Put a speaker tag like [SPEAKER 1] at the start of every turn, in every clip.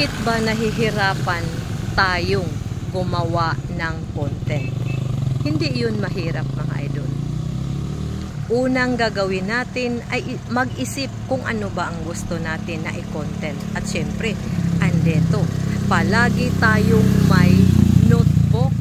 [SPEAKER 1] Bakit ba nahihirapan tayong gumawa ng content? Hindi yun mahirap, mga idol. Unang gagawin natin ay mag-isip kung ano ba ang gusto natin na i-content. At syempre, andito, palagi tayong may notebook.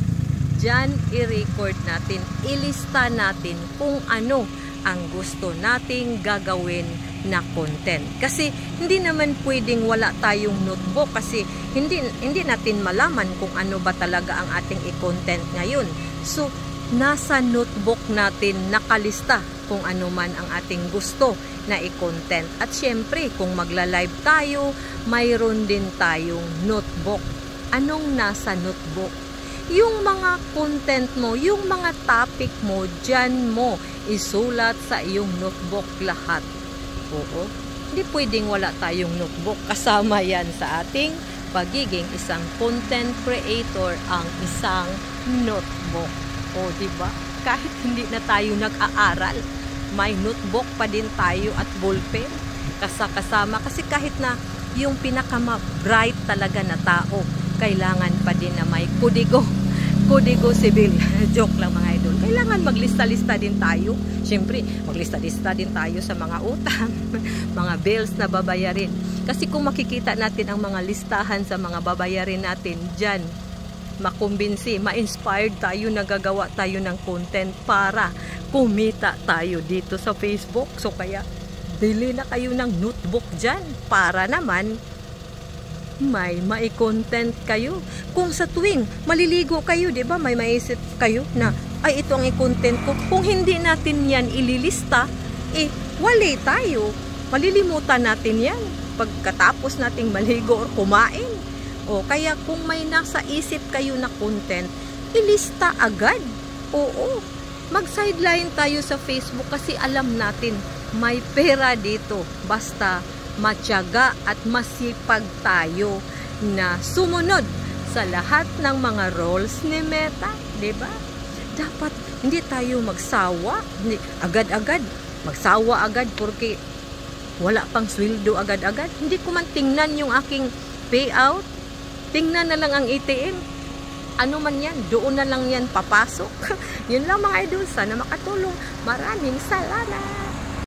[SPEAKER 1] Diyan i-record natin, ilista natin kung ano ang gusto nating gagawin na content. Kasi hindi naman pwedeng wala tayong notebook kasi hindi natin malaman kung ano ba talaga ang ating i-content ngayon. So, nasa notebook natin nakalista kung ano man ang ating gusto na i-content. At syempre, kung magla-live tayo, mayroon din tayong notebook. Anong nasa notebook? Yung mga content mo, yung mga topic mo, dyan mo isulat sa iyong notebook lahat. Oo, hindi pwedeng wala tayong notebook. Kasama yan sa ating pagiging isang content creator, ang isang notebook. O, diba? Kahit hindi na tayo nag-aaral, may notebook pa din tayo at ballpen kasama. Kasi kahit na yung pinaka-bright talaga na tao, kailangan pa din na may kodigo sibil. Joke lang, mga idol. Kailangan maglista-lista din tayo. Siyempre, maglista-lista din tayo sa mga utang, mga bills na babayarin. Kasi kung makikita natin ang mga listahan sa mga babayarin natin, dyan, makumbinsi, ma-inspired tayo, nagagawa tayo ng content para kumita tayo dito sa Facebook. So, kaya, bili na kayo ng notebook dyan para naman may content kayo. Kung sa tuwing maliligo kayo, 'di ba? May maisip kayo na ay ito ang i-content ko. Kung hindi natin 'yan ililista, wali tayo. Malilimutan natin 'yan pagkatapos nating maligo or kumain. O kaya kung may nasa isip kayo na content, ilista agad. Oo. Mag-sideline tayo sa Facebook kasi alam natin may pera dito. Basta matyaga at masipag tayo na sumunod sa lahat ng mga roles ni Meta, 'di ba? Dapat hindi tayo magsawa, agad-agad, magsawa agad porque wala pang sweldo agad-agad. Hindi ko man tingnan yung aking payout. Tingnan na lang ang ATM. Ano man 'yan, doon na lang 'yan papasok. Yun lang, mga idol, sana makatulong. Maraming salamat.